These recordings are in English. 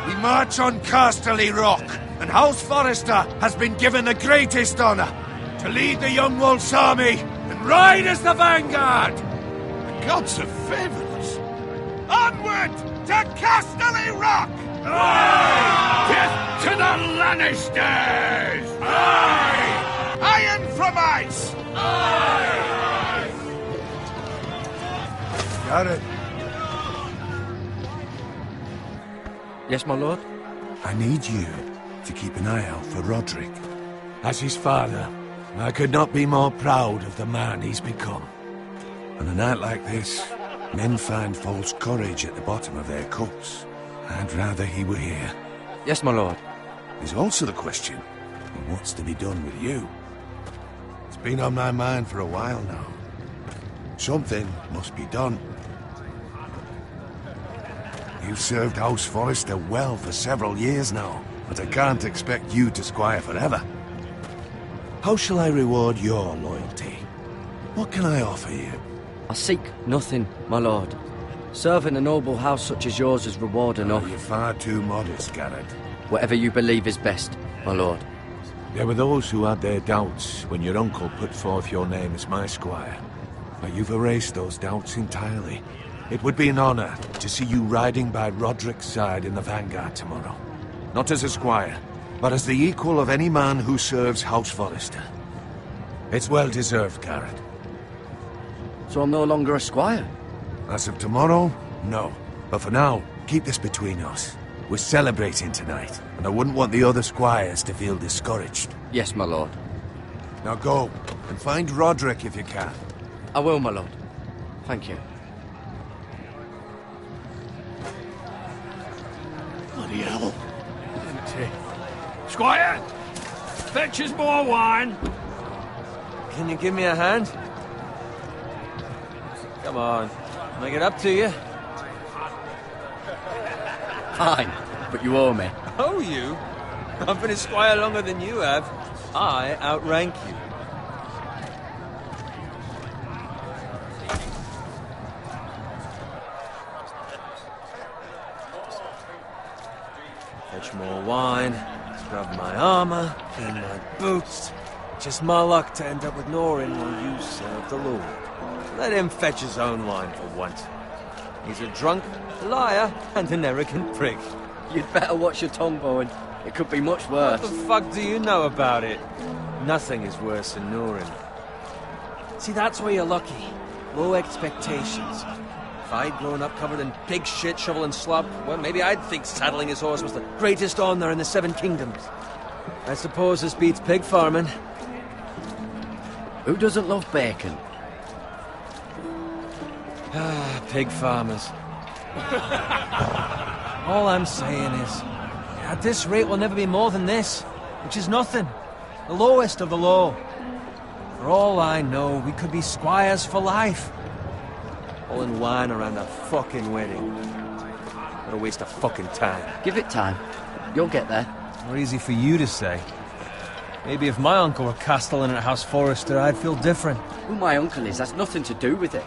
We march on Casterly Rock, and House Forrester has been given the greatest honour to lead the Young Wolf's army and ride as the vanguard. The gods have favoured us. Onward to Casterly Rock! Aye! Death to the Lannisters! Aye! Iron from ice! Aye! Got it. Yes, my lord? I need you to keep an eye out for Roderick. As his father, I could not be more proud of the man he's become. On a night like this, men find false courage at the bottom of their cups. I'd rather he were here. Yes, my lord. There's also the question of what's to be done with you. It's been on my mind for a while now. Something must be done. You've served House Forrester well for several years now, but I can't expect you to squire forever. How shall I reward your loyalty? What can I offer you? I seek nothing, my lord. Serving a noble house such as yours is reward enough. You're far too modest, Garrett. Whatever you believe is best, my lord. There were those who had their doubts when your uncle put forth your name as my squire. But you've erased those doubts entirely. It would be an honor to see you riding by Roderick's side in the vanguard tomorrow. Not as a squire, but as the equal of any man who serves House Forrester. It's well deserved, Garrett. So I'm no longer a squire? As of tomorrow, no. But for now, keep this between us. We're celebrating tonight, and I wouldn't want the other squires to feel discouraged. Yes, my lord. Now go, and find Roderick if you can. I will, my lord. Thank you. Bloody hell. Squire! Fetch us more wine! Can you give me a hand? Come on, make it up to you. Fine, but you owe me. Oh, you? I've been a squire longer than you have. I outrank you. Fetch more wine, scrub my armor, clean my boots. Just my luck to end up with Norin while you serve the Lord. Let him fetch his own wine for once. He's a drunk, liar, and an arrogant prick. You'd better watch your tongue, Bowen. It could be much worse. What the fuck do you know about it? Nothing is worse than Norin. See, that's where you're lucky. Low expectations. If I'd grown up covered in pig shit, shovel and slop, well, maybe I'd think saddling his horse was the greatest honor in the Seven Kingdoms. I suppose this beats pig farming. Who doesn't love bacon? Ah, pig farmers. All I'm saying is, at this rate we'll never be more than this, which is nothing. The lowest of the low. For all I know, we could be squires for life. All in wine around a fucking wedding. What a waste of fucking time. Give it time. You'll get there. More easy for you to say. Maybe if my uncle were castellan at House Forrester, I'd feel different. Who my uncle is, that's nothing to do with it.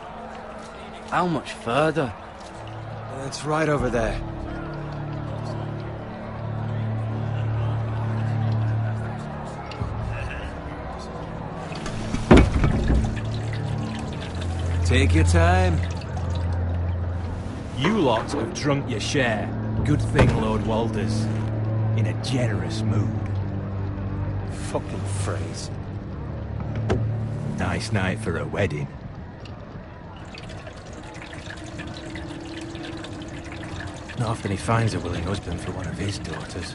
How much further? It's right over there. Take your time. You lot have drunk your share. Good thing Lord Walder's in a generous mood. Fucking phrase. Nice night for a wedding. Not often he finds a willing husband for one of his daughters.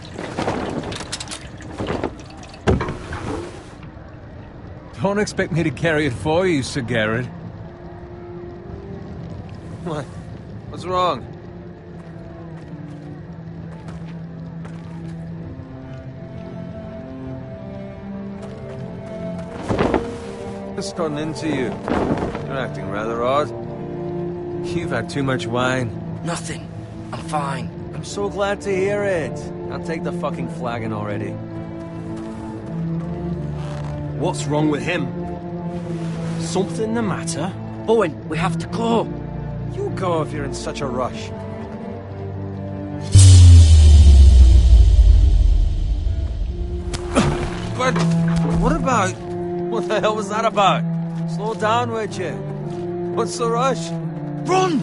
Don't expect me to carry it for you, Sir Garrett. What? What's wrong? What's gotten into you? You're acting rather odd. You've had too much wine. Nothing. I'm fine. I'm so glad to hear it. I'll take the fucking flagon already. What's wrong with him? Something the matter? Bowen, we have to go. You go if you're in such a rush. What about? What the hell was that about? Slow down, would you? What's the rush? Run!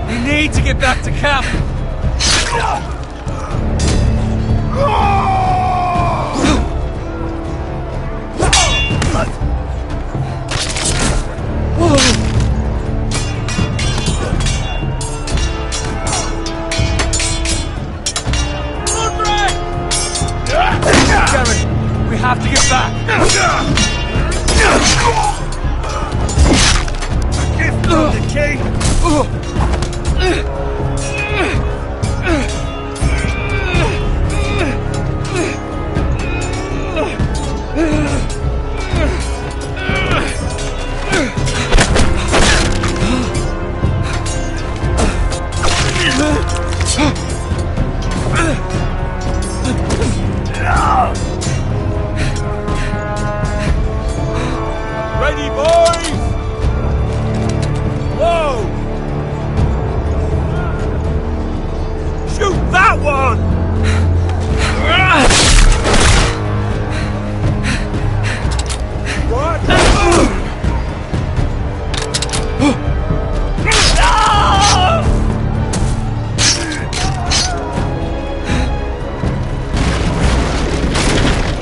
We need to get back to camp. We have to get back. Give them the key. Ready, boys! Whoa! Shoot that one! What?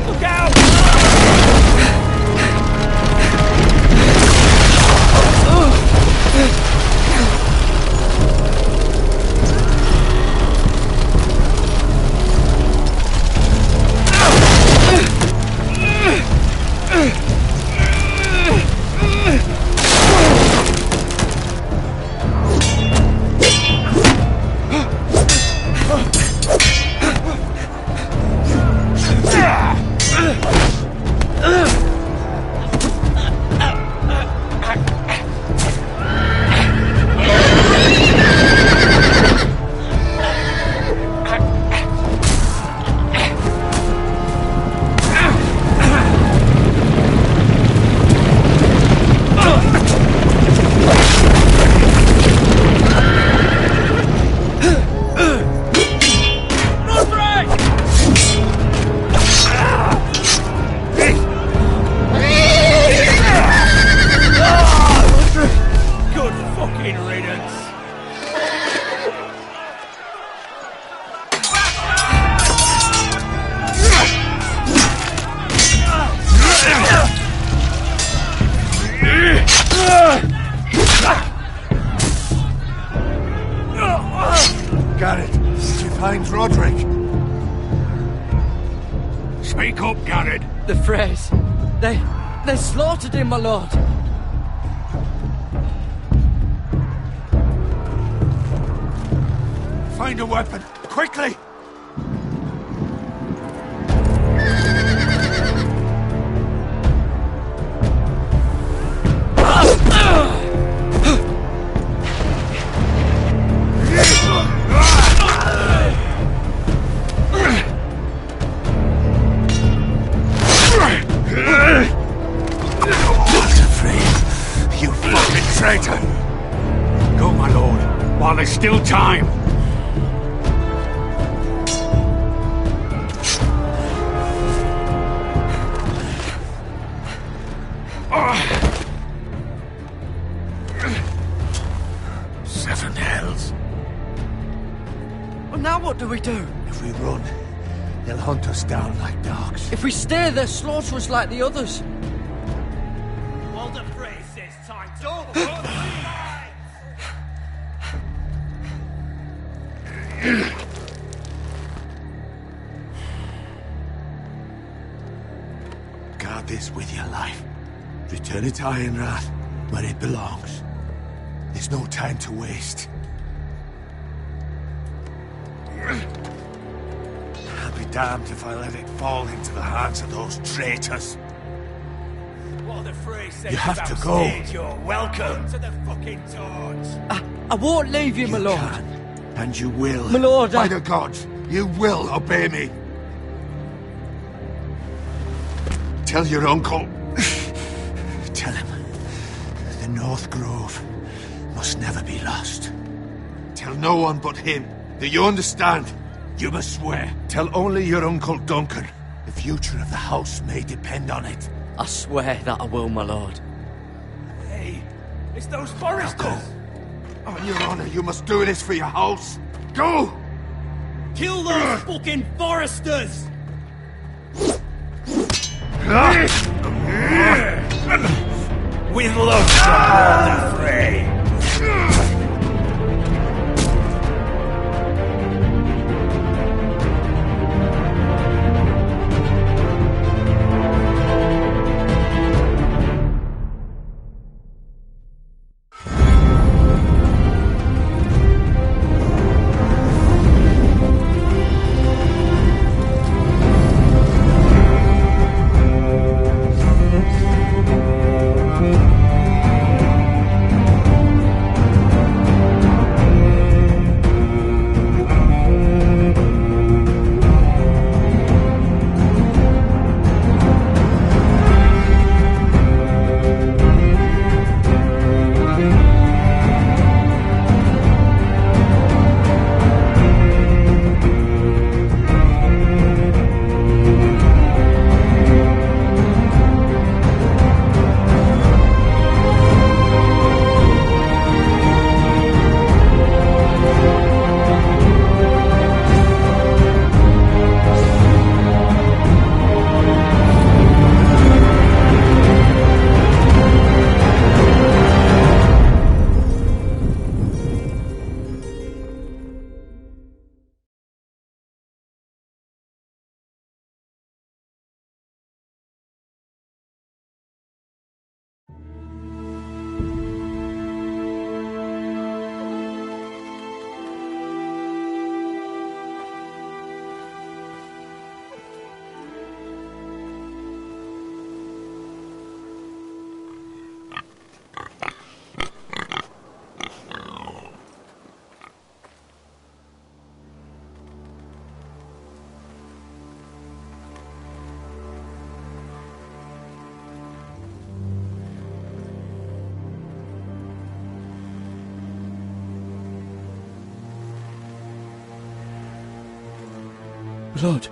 Look out! Garrett, did you find Roderick? Speak up, Garrett. The Freys. They slaughtered him, my lord. Find a weapon, quickly! You fucking traitor! Go, my lord, while there's still time! Seven hells. Well, now what do we do? If we run, they'll hunt us down like dogs. If we stay, they'll slaughter us like the others. The phrase says time to Guard this with your life. Return it to Ironrath, where it belongs. There's no time to waste. I'll be damned if I let it fall into the hands of those traitors. What the phrase says You have to about go. stage, you're welcome to the fucking torch. I won't leave you, my You lord. can, and you will. My lord, By the gods, you will obey me. Tell your uncle. Tell him the North Grove must never be lost. Tell no one but him. Do you understand? You must swear. Tell only your Uncle Duncan. The future of the house may depend on it. I swear that I will, my lord. Hey, it's those foresters! Go. On your honor, you must do this for your house. Go! Kill those fucking foresters! With love from Walder Frey! Blood.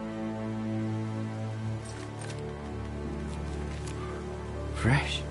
Fresh.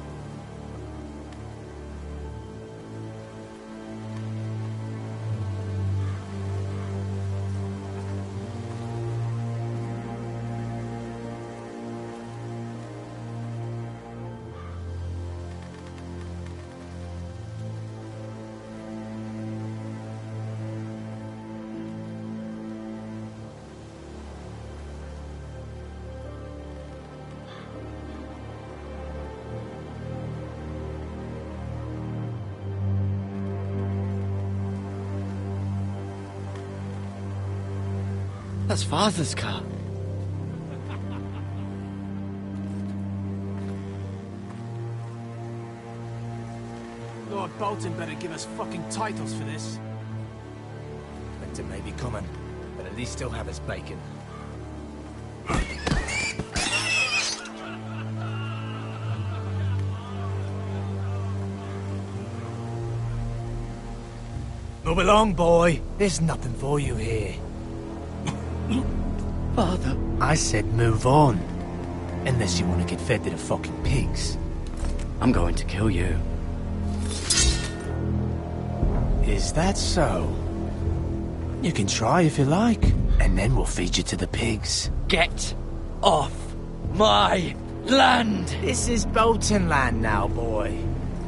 That's Father's car. Lord Bolton better give us fucking titles for this. Winter may be coming, but at least he'll have his bacon. Move along, boy. There's nothing for you here. Father. I said move on. Unless you want to get fed to the fucking pigs. I'm going to kill you. Is that so? You can try if you like, and then we'll feed you to the pigs. Get off my land! This is Bolton land now, boy.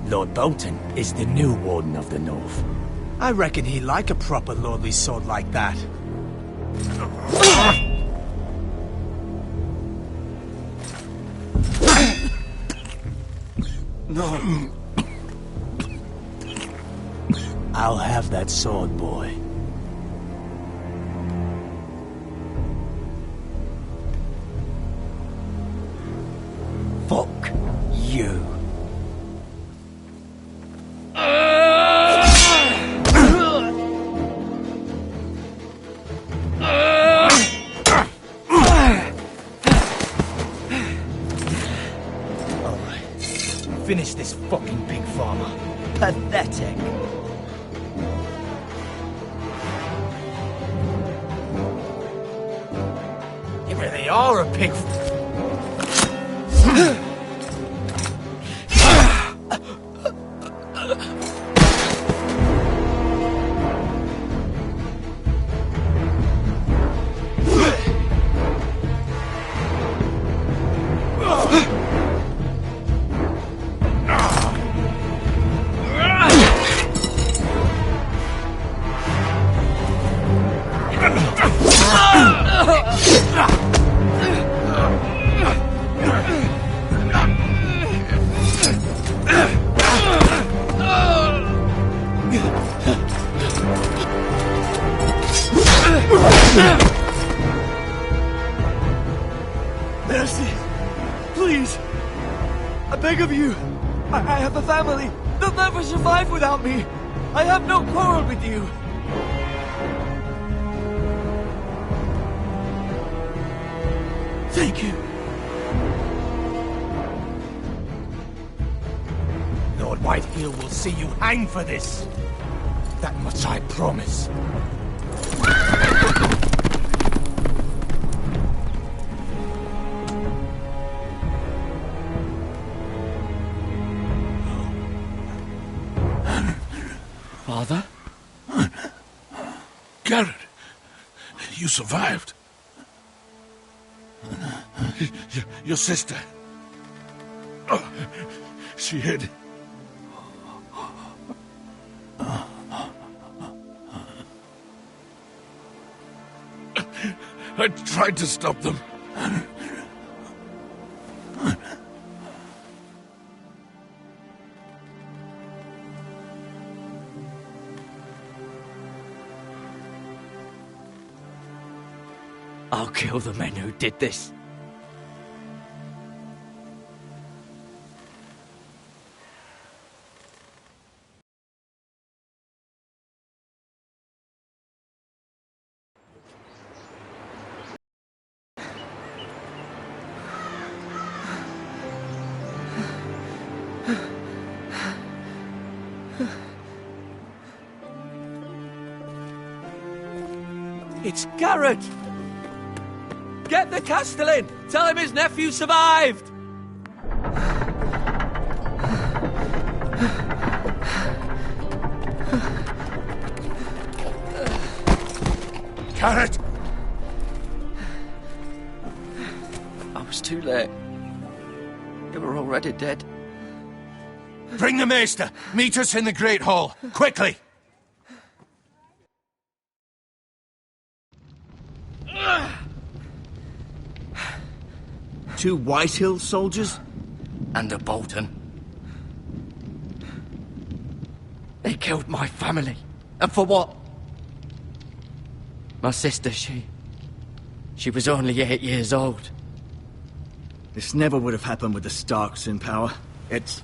Lord Bolton is the new Warden of the North. I reckon he'd like a proper lordly sword like that. No. I'll have that sword, boy. Fuck you. fucking pig farmer. Pathetic. You really are a pig. Mercy! Please! I beg of you! I have a family! They'll never survive without me! I have no quarrel with you! Thank you. Lord Whitefield will see you hang for this. That much I promise. Father? Garrett, you survived. Your sister. Oh, she hid. I tried to stop them. I'll kill the men who did this. It's Garrett! Get the Castellan! Tell him his nephew survived! Garrett! I was too late. They were already dead. Bring the maester! Meet us in the Great Hall! Quickly! Two Whitehill soldiers? And a Bolton. They killed my family. And for what? My sister, she was only 8 years old. This never would have happened with the Starks in power. It's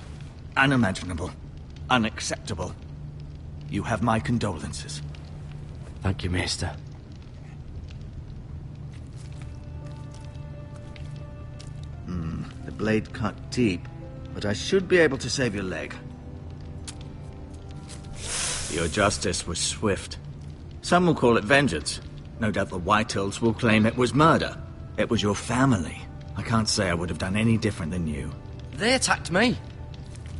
unimaginable. Unacceptable. You have my condolences. Thank you, Maester. The blade cut deep, but I should be able to save your leg. Your justice was swift. Some will call it vengeance. No doubt the Whitehills will claim it was murder. It was your family. I can't say I would have done any different than you. They attacked me.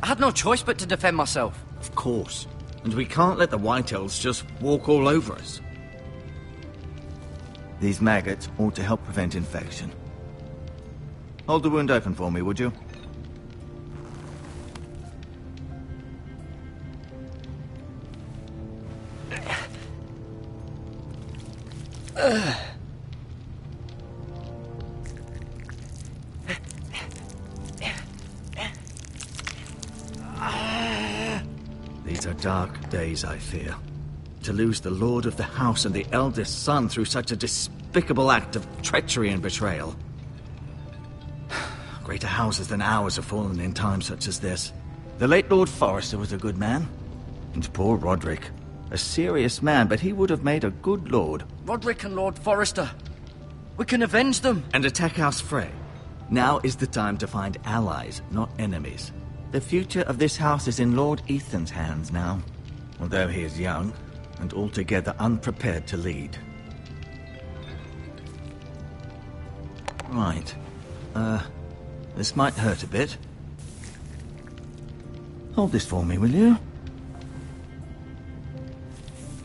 I had no choice but to defend myself. Of course. And we can't let the Whitehills just walk all over us. These maggots ought to help prevent infection. Hold the wound open for me, would you? These are dark days, I fear. To lose the lord of the house and the eldest son through such a despicable act of treachery and betrayal. Greater houses than ours have fallen in times such as this. The late Lord Forrester was a good man. And poor Roderick. A serious man, but he would have made a good lord. Roderick and Lord Forrester. We can avenge them. And attack House Frey. Now is the time to find allies, not enemies. The future of this house is in Lord Ethan's hands now, although he is young and altogether unprepared to lead. Right. This might hurt a bit. Hold this for me, will you?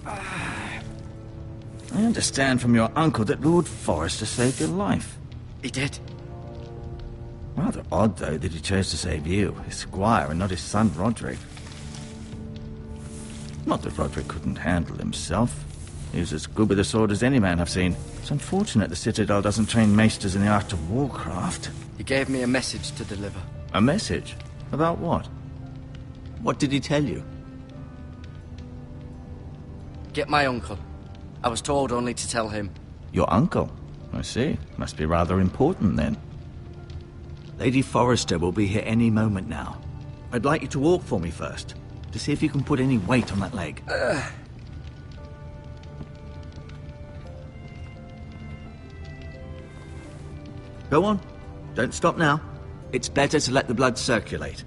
I understand from your uncle that Lord Forrester saved your life. He did. Rather odd, though, that he chose to save you, his squire, and not his son Roderick. Not that Roderick couldn't handle himself. He was as good with a sword as any man I've seen. It's unfortunate the Citadel doesn't train maesters in the art of warcraft. He gave me a message to deliver. A message? About what? What did he tell you? Get my uncle. I was told only to tell him. Your uncle? I see. Must be rather important, then. Lady Forrester will be here any moment now. I'd like you to walk for me first, to see if you can put any weight on that leg. Go on. Don't stop now. It's better to let the blood circulate.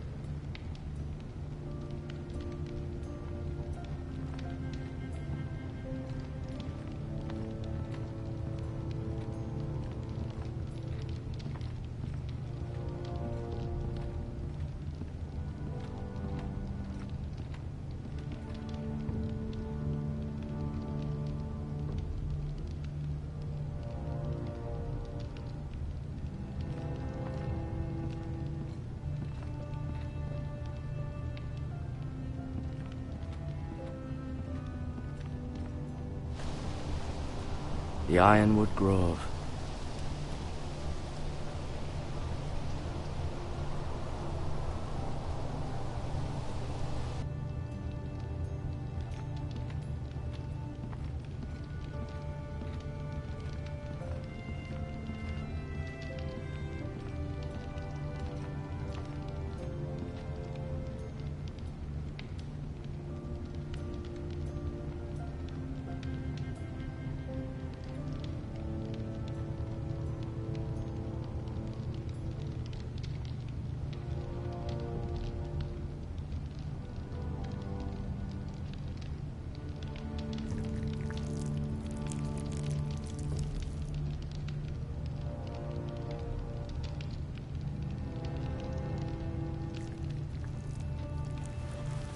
The Ironwood Grove.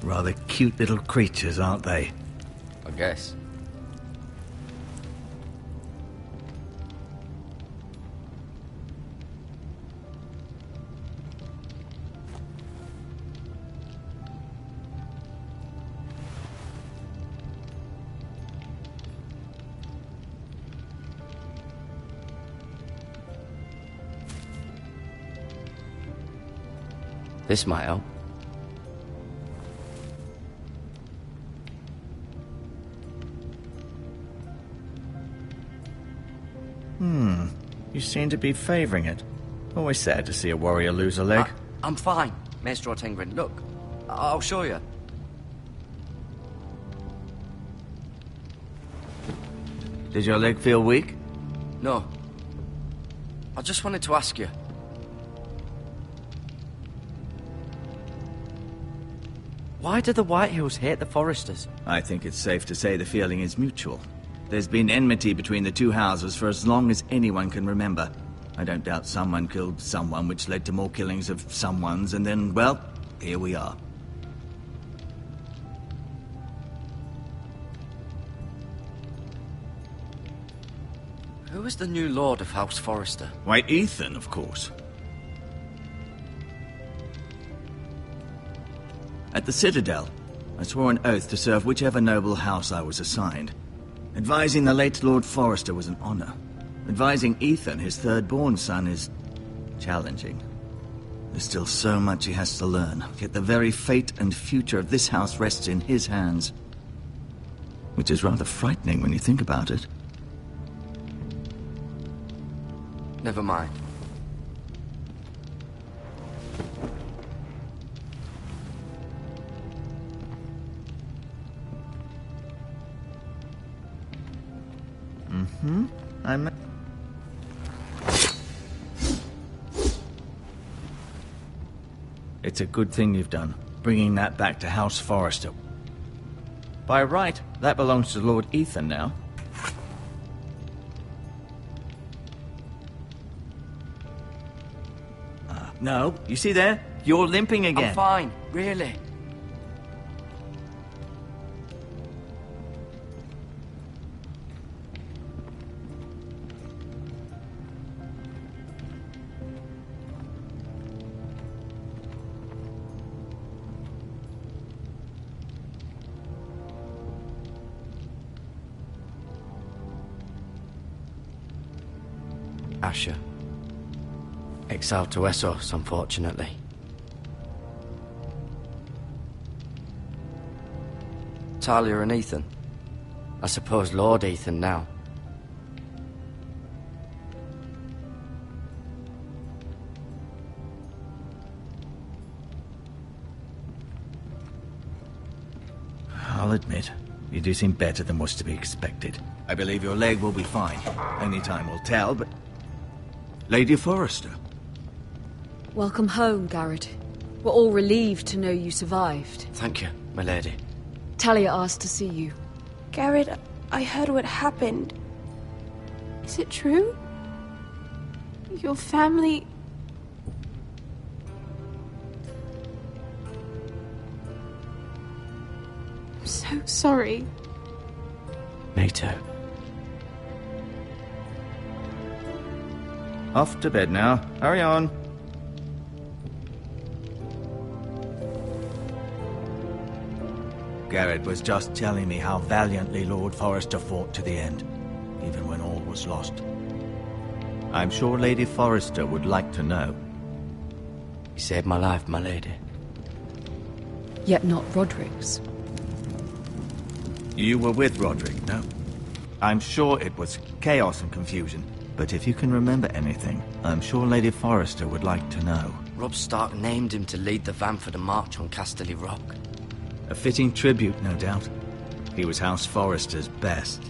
Rather cute little creatures, aren't they? I guess. This might help. You seem to be favouring it. Always sad to see a warrior lose a leg. I'm fine, Maestro Tengrin. Look, I'll show you. Did your leg feel weak? No. I just wanted to ask you. Why do the Whitehills hate the Forresters? I think it's safe to say the feeling is mutual. There's been enmity between the two houses for as long as anyone can remember. I don't doubt someone killed someone, which led to more killings of someones, and then, well, here we are. Who is the new Lord of House Forrester? Why, Ethan, of course. At the Citadel, I swore an oath to serve whichever noble house I was assigned. Advising the late Lord Forrester was an honor. Advising Ethan, his third-born son, is challenging. There's still so much he has to learn, yet the very fate and future of this house rests in his hands. Which is rather frightening when you think about it. Never mind. I'm... It's a good thing you've done, bringing that back to House Forrester. By right, that belongs to Lord Ethan now. No, you see there? You're limping again. I'm fine, really. Asher. Exiled to Essos, unfortunately. Talia and Ethan. I suppose Lord Ethan now. I'll admit, you do seem better than was to be expected. I believe your leg will be fine. Only time will tell, but... Lady Forrester. Welcome home, Garrett. We're all relieved to know you survived. Thank you, my lady. Talia asked to see you. Garrett, I heard what happened. Is it true? Your family... I'm so sorry. Me too. Off to bed now. Hurry on. Garrett was just telling me how valiantly Lord Forrester fought to the end, even when all was lost. I'm sure Lady Forrester would like to know. You saved my life, my lady. Yet not Roderick's. You were with Roderick, no? I'm sure it was chaos and confusion, but if you can remember anything, I'm sure Lady Forrester would like to know. Robb Stark named him to lead the van for the march on Casterly Rock. A fitting tribute, no doubt. He was House Forrester's best.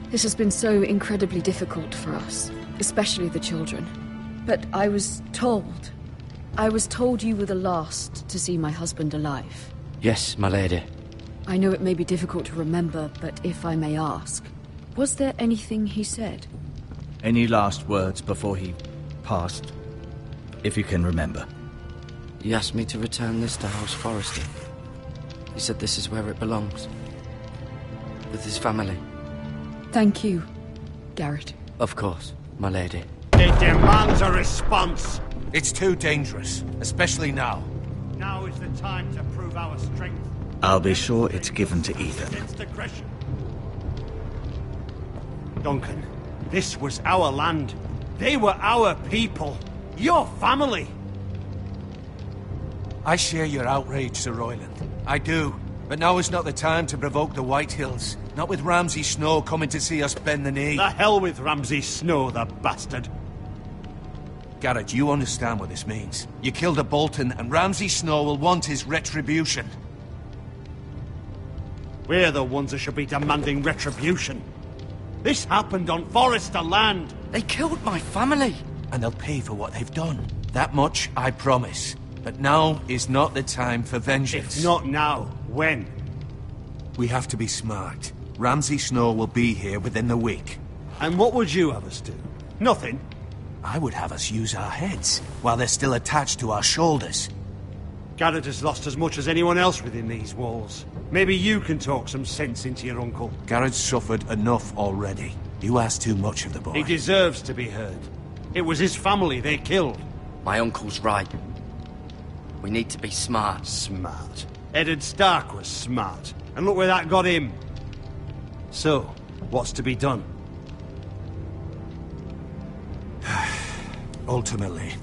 This has been so incredibly difficult for us, especially the children. But I was told you were the last to see my husband alive. Yes, my lady. I know it may be difficult to remember, but if I may ask, was there anything he said? Any last words before he passed? If you can remember. He asked me to return this to House Forrester. He said this is where it belongs. With his family. Thank you, Garrett. Of course, my lady. It demands a response. It's too dangerous, especially now. Now is the time to prove our strength. I'll be sure it's given to Ethan. Against aggression. Duncan, this was our land. They were our people. Your family. I share your outrage, Sir Royland. I do. But now is not the time to provoke the White Hills. Not with Ramsay Snow coming to see us bend the knee. The hell with Ramsay Snow, the bastard. Garrett, you understand what this means. You killed a Bolton, and Ramsay Snow will want his retribution. We're the ones that should be demanding retribution. This happened on Forrester land. They killed my family. And they'll pay for what they've done. That much, I promise. But now is not the time for vengeance. If not now, when? We have to be smart. Ramsay Snow will be here within the week. And what would you have us do? Nothing. I would have us use our heads, while they're still attached to our shoulders. Garrett has lost as much as anyone else within these walls. Maybe you can talk some sense into your uncle. Garrett's suffered enough already. You ask too much of the boy. He deserves to be heard. It was his family they killed. My uncle's right. We need to be smart. Smart. Eddard Stark was smart. And look where that got him. So, what's to be done? Ultimately,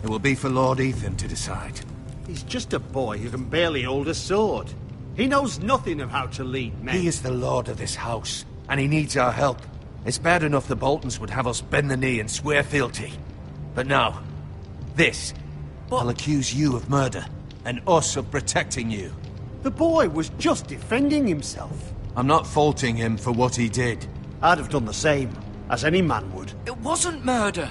it will be for Lord Ethan to decide. He's just a boy who can barely hold a sword. He knows nothing of how to lead men. He is the lord of this house, and he needs our help. It's bad enough the Boltons would have us bend the knee and swear fealty. But now, this. I'll accuse you of murder, and us of protecting you. The boy was just defending himself. I'm not faulting him for what he did. I'd have done the same, as any man would. It wasn't murder.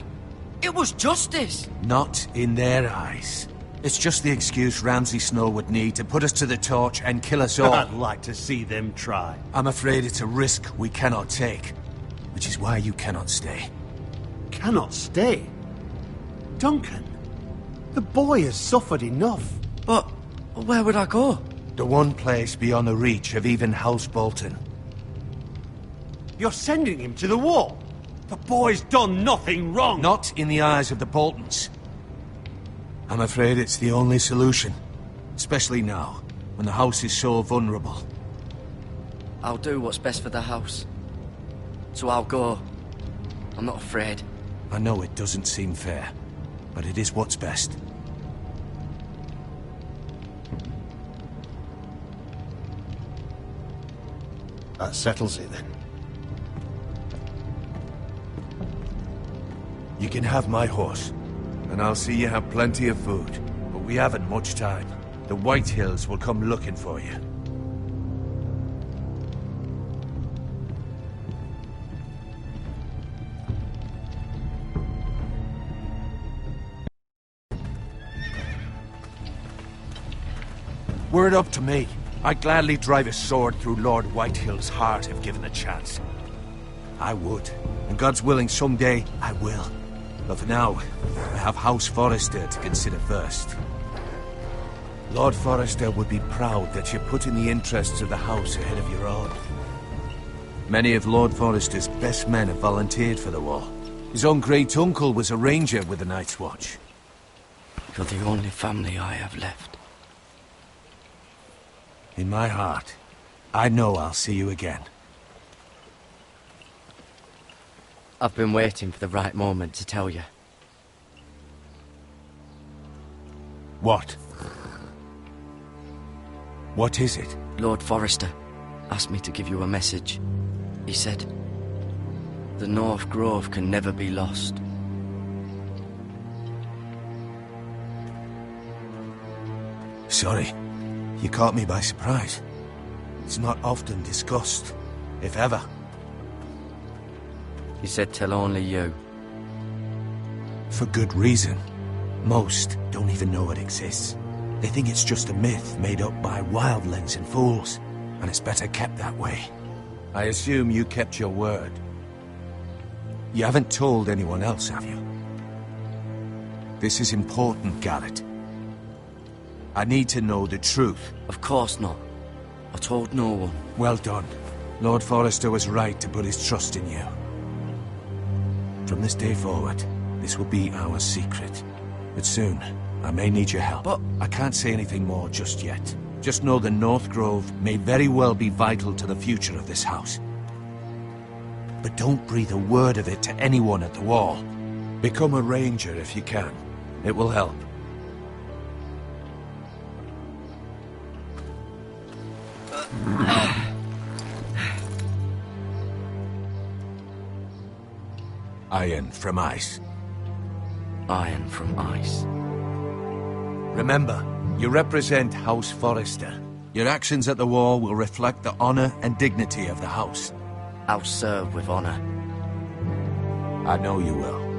It was justice! Not in their eyes. It's just the excuse Ramsay Snow would need to put us to the torch and kill us all. I'd like to see them try. I'm afraid it's a risk we cannot take, which is why you cannot stay. Cannot stay? Duncan, the boy has suffered enough. But where would I go? The one place beyond the reach of even House Bolton. You're sending him to the wall. The boy's done nothing wrong. Not in the eyes of the Boltons. I'm afraid it's the only solution. Especially now, when the house is so vulnerable. I'll do what's best for the house. So I'll go. I'm not afraid. I know it doesn't seem fair, but it is what's best. That settles it then. You can have my horse, and I'll see you have plenty of food. But we haven't much time. The White Hills will come looking for you. Were it up to me, I'd gladly drive a sword through Lord Whitehill's heart if given the chance. I would, and God's willing someday I will. But for now, I have House Forrester to consider first. Lord Forrester would be proud that you're putting the interests of the house ahead of your own. Many of Lord Forrester's best men have volunteered for the war. His own great-uncle was a ranger with the Night's Watch. You're the only family I have left. In my heart, I know I'll see you again. I've been waiting for the right moment to tell you. What? What is it? Lord Forrester asked me to give you a message. He said, the North Grove can never be lost. Sorry, you caught me by surprise. It's not often discussed, if ever. He said tell only you. For good reason. Most don't even know it exists. They think it's just a myth made up by wildlings and fools, and it's better kept that way. I assume you kept your word. You haven't told anyone else, have you? This is important, Garrett. I need to know the truth. Of course not. I told no one. Well done. Lord Forrester was right to put his trust in you. From this day forward, this will be our secret. But soon, I may need your help. But I can't say anything more just yet. Just know the North Grove may very well be vital to the future of this house. But don't breathe a word of it to anyone at the wall. Become a ranger if you can. It will help. Iron from ice. Iron from ice. Remember, you represent House Forrester. Your actions at the war will reflect the honor and dignity of the house. I'll serve with honor. I know you will.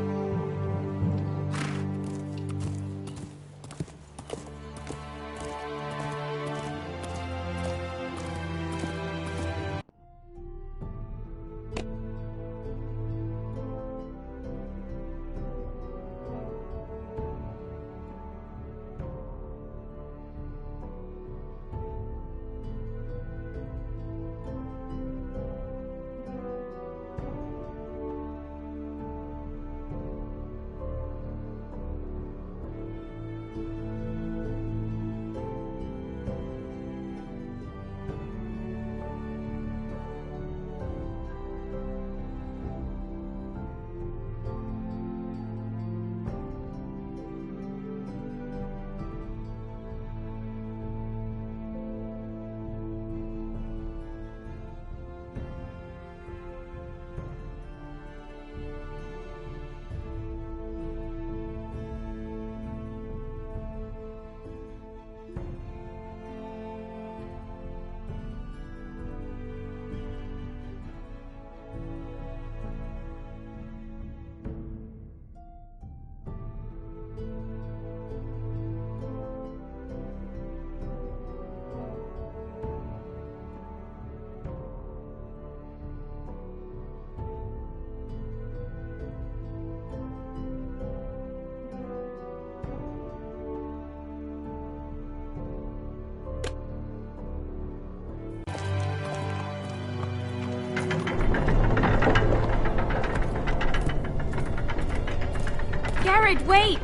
Garrett, wait!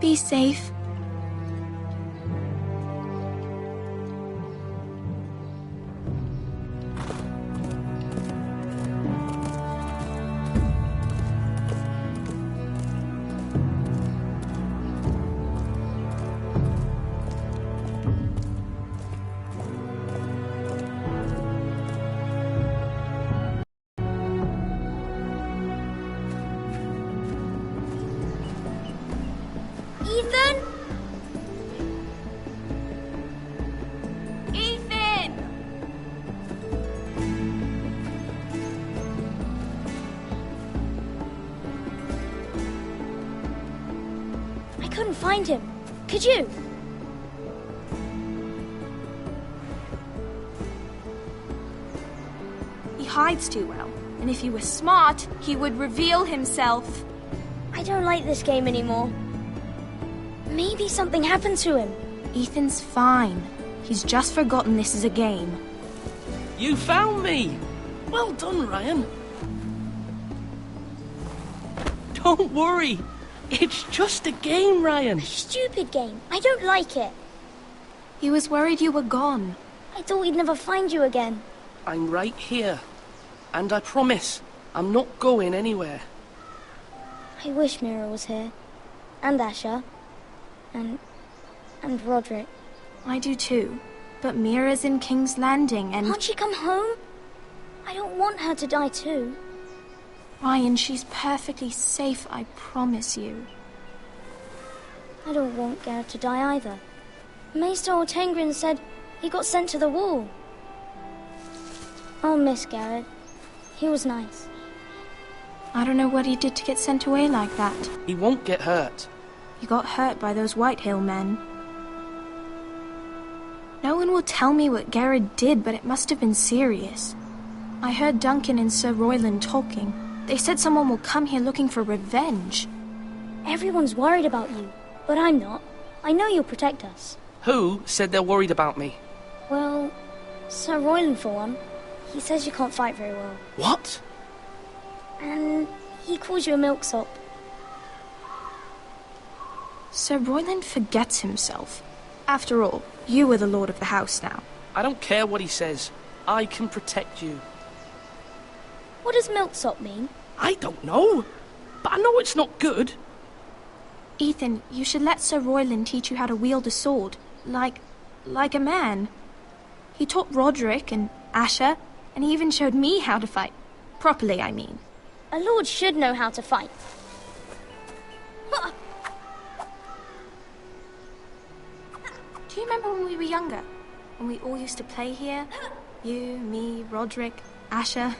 Be safe. Ethan? Ethan! I couldn't find him. Could you? He hides too well, and if he was smart, he would reveal himself. I don't like this game anymore. Maybe something happened to him. Ethan's fine. He's just forgotten this is a game. You found me! Well done, Ryan. Don't worry. It's just a game, Ryan. A stupid game. I don't like it. He was worried you were gone. I thought we'd never find you again. I'm right here. And I promise, I'm not going anywhere. I wish Mira was here. And Asher. And Roderick. I do too. But Mira's in King's Landing and... Can't she come home? I don't want her to die too. Ryan, she's perfectly safe, I promise you. I don't want Garrett to die either. Maester Ortengrin said he got sent to the wall. I'll miss Garrett. He was nice. I don't know what he did to get sent away like that. He won't get hurt. He got hurt by those Whitehill men. No one will tell me what Garrett did, but it must have been serious. I heard Duncan and Sir Royland talking. They said someone will come here looking for revenge. Everyone's worried about you, but I'm not. I know you'll protect us. Who said they're worried about me? Well, Sir Royland for one. He says you can't fight very well. What? And he calls you a milksop. Sir Royland forgets himself. After all, you are the lord of the house now. I don't care what he says. I can protect you. What does milksop mean? I don't know. But I know it's not good. Ethan, you should let Sir Royland teach you how to wield a sword. Like a man. He taught Roderick and Asher, and he even showed me how to fight. Properly, I mean. A lord should know how to fight. Do you remember when we were younger? When we all used to play here? You, me, Roderick, Asher.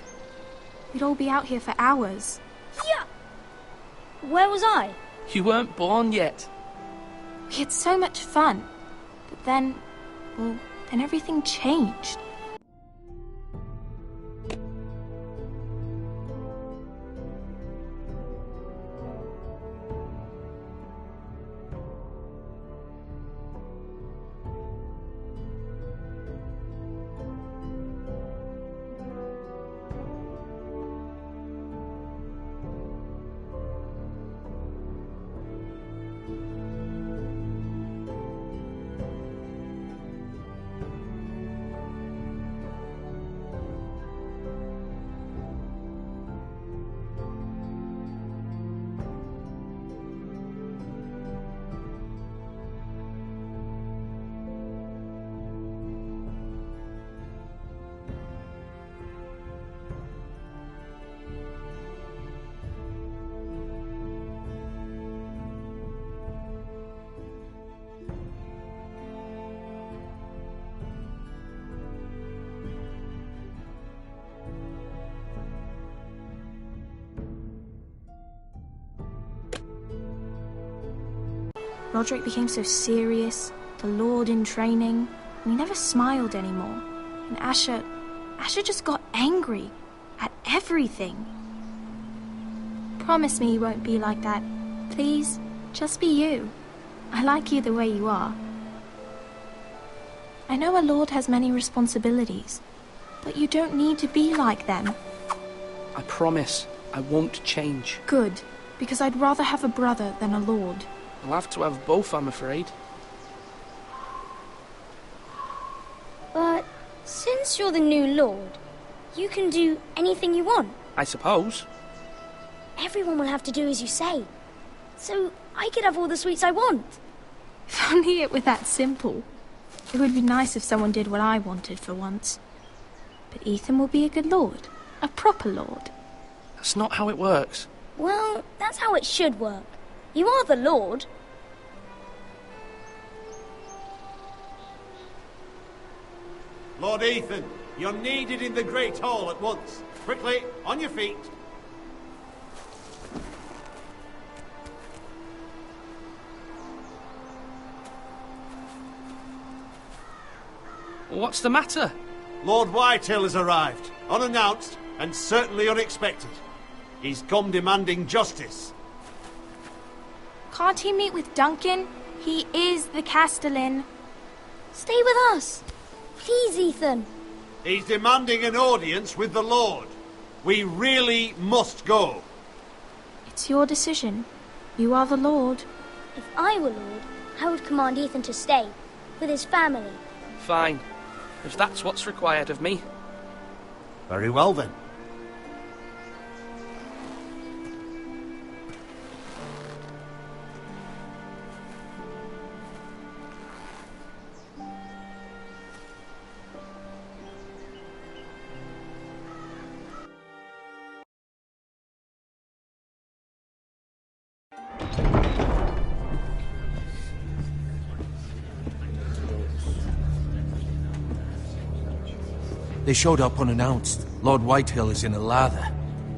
We'd all be out here for hours. Yeah. Where was I? You weren't born yet. We had so much fun. But then, well, then everything changed. Roderick became so serious, the Lord in training, and he never smiled anymore. And Asher just got angry at everything. Promise me you won't be like that. Please, just be you. I like you the way you are. I know a lord has many responsibilities, but you don't need to be like them. I promise I won't change. Good, because I'd rather have a brother than a lord. I'll have to have both, I'm afraid. But since you're the new lord, you can do anything you want. I suppose. Everyone will have to do as you say. So I could have all the sweets I want. If only it were that simple. It would be nice if someone did what I wanted for once. But Ethan will be a good lord. A proper lord. That's not how it works. Well, that's how it should work. You are the lord. Lord Ethan, you're needed in the Great Hall at once. Quickly, on your feet. What's the matter? Lord Whitehill has arrived, unannounced and certainly unexpected. He's come demanding justice. Can't he meet with Duncan? He is the Castellan. Stay with us. Please, Ethan. He's demanding an audience with the Lord. We really must go. It's your decision. You are the Lord. If I were lord, I would command Ethan to stay, with his family. Fine. If that's what's required of me. Very well then. They showed up unannounced. Lord Whitehill is in a lather.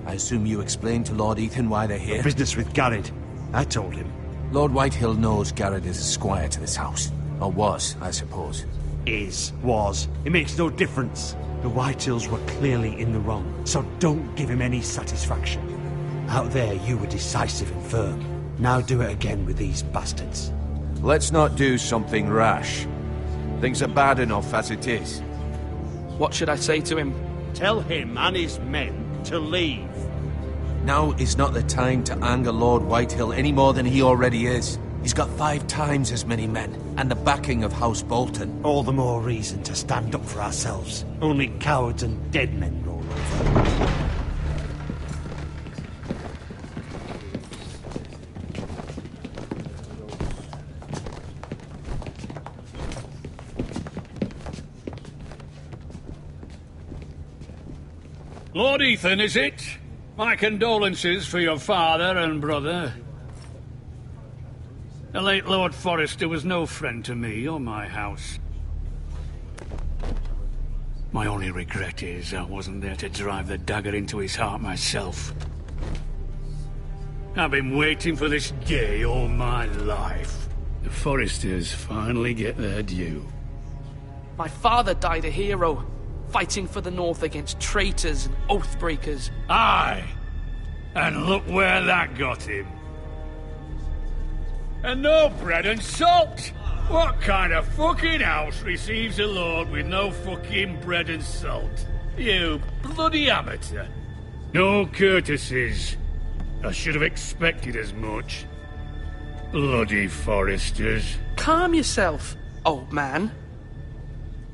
I assume you explained to Lord Ethan why they're here? Business with Garrett. I told him. Lord Whitehill knows Garrett is a squire to this house. Or was, I suppose. Was. It makes no difference. The Whitehills were clearly in the wrong, so don't give him any satisfaction. Out there, you were decisive and firm. Now do it again with these bastards. Let's not do something rash. Things are bad enough as it is. What should I say to him? Tell him and his men to leave. Now is not the time to anger Lord Whitehill any more than he already is. He's got 5 times as many men, and the backing of House Bolton. All the more reason to stand up for ourselves. Only cowards and dead men roll over. Lord Ethan, is it? My condolences for your father and brother. The late Lord Forrester was no friend to me or my house. My only regret is I wasn't there to drive the dagger into his heart myself. I've been waiting for this day all my life. The Forresters finally get their due. My father died a hero, fighting for the North against traitors and oathbreakers. Aye, and look where that got him. And no bread and salt! What kind of fucking house receives a lord with no fucking bread and salt? You bloody amateur. No courtesies. I should have expected as much. Bloody Forresters. Calm yourself, old man.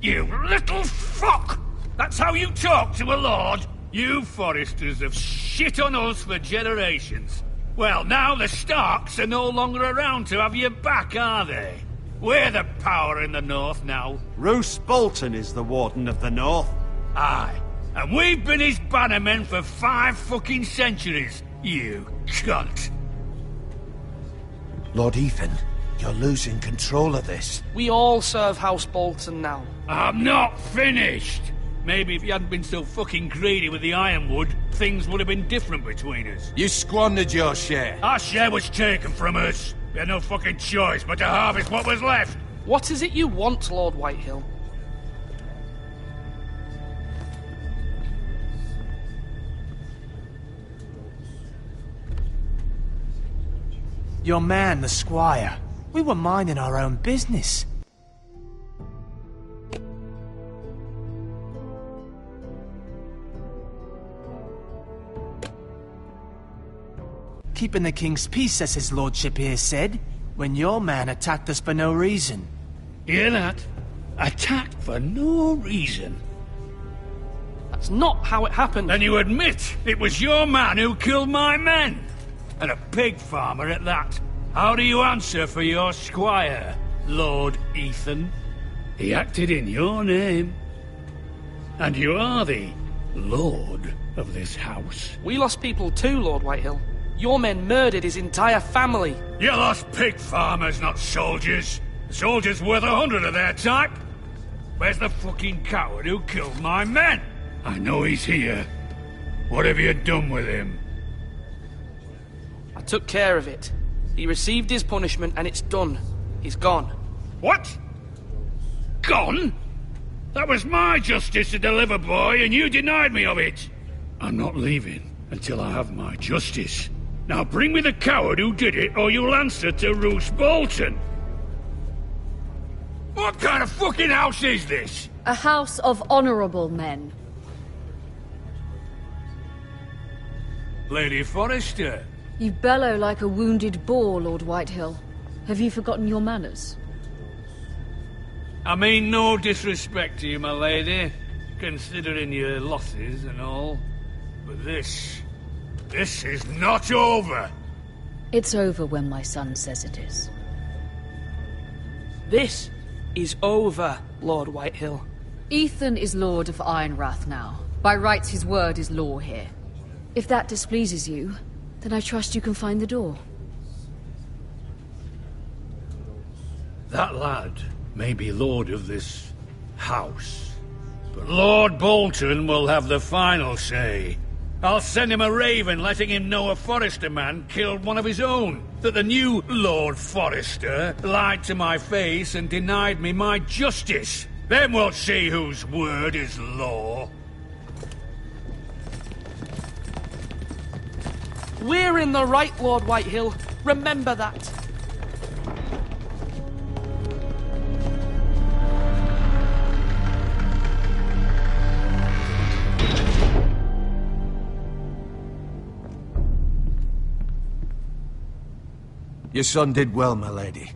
You little fuck! That's how you talk to a lord? You Forresters have shit on us for generations. Well, now the Starks are no longer around to have your back, are they? We're the power in the North now. Roose Bolton is the Warden of the North. Aye, and we've been his bannermen for 5 fucking centuries, you cunt. Lord Ethan, you're losing control of this. We all serve House Bolton now. I'm not finished! Maybe if you hadn't been so fucking greedy with the ironwood, things would have been different between us. You squandered your share. Our share was taken from us. We had no fucking choice but to harvest what was left. What is it you want, Lord Whitehill? Your man, the squire. We were minding our own business. Keeping the king's peace, as his lordship here said, when your man attacked us for no reason. Hear that? Attacked for no reason. That's not how it happened. And you admit it was your man who killed my men? And a pig farmer at that. How do you answer for your squire, Lord Ethan? He acted in your name. And you are the lord of this house. We lost people too, Lord Whitehill. Your men murdered his entire family. You lost pig farmers, not soldiers. Soldiers worth 100 of their type. Where's the fucking coward who killed my men? I know he's here. What have you done with him? I took care of it. He received his punishment and it's done. He's gone. What? Gone? That was my justice to deliver, boy, and you denied me of it. I'm not leaving until I have my justice. Now bring me the coward who did it, or you'll answer to Roose Bolton. What kind of fucking house is this? A house of honorable men. Lady Forrester. You bellow like a wounded boar, Lord Whitehill. Have you forgotten your manners? I mean no disrespect to you, my lady, considering your losses and all. But this is not over. It's over when my son says it is. This is over, Lord Whitehill. Ethan is Lord of Ironrath now. By rights, his word is law here. If that displeases you, then I trust you can find the door. That lad may be lord of this house, but Lord Bolton will have the final say. I'll send him a raven letting him know a Forrester man killed one of his own, that the new Lord Forrester lied to my face and denied me my justice. Then we'll see whose word is law. We're in the right, Lord Whitehill. Remember that. Your son did well, my lady.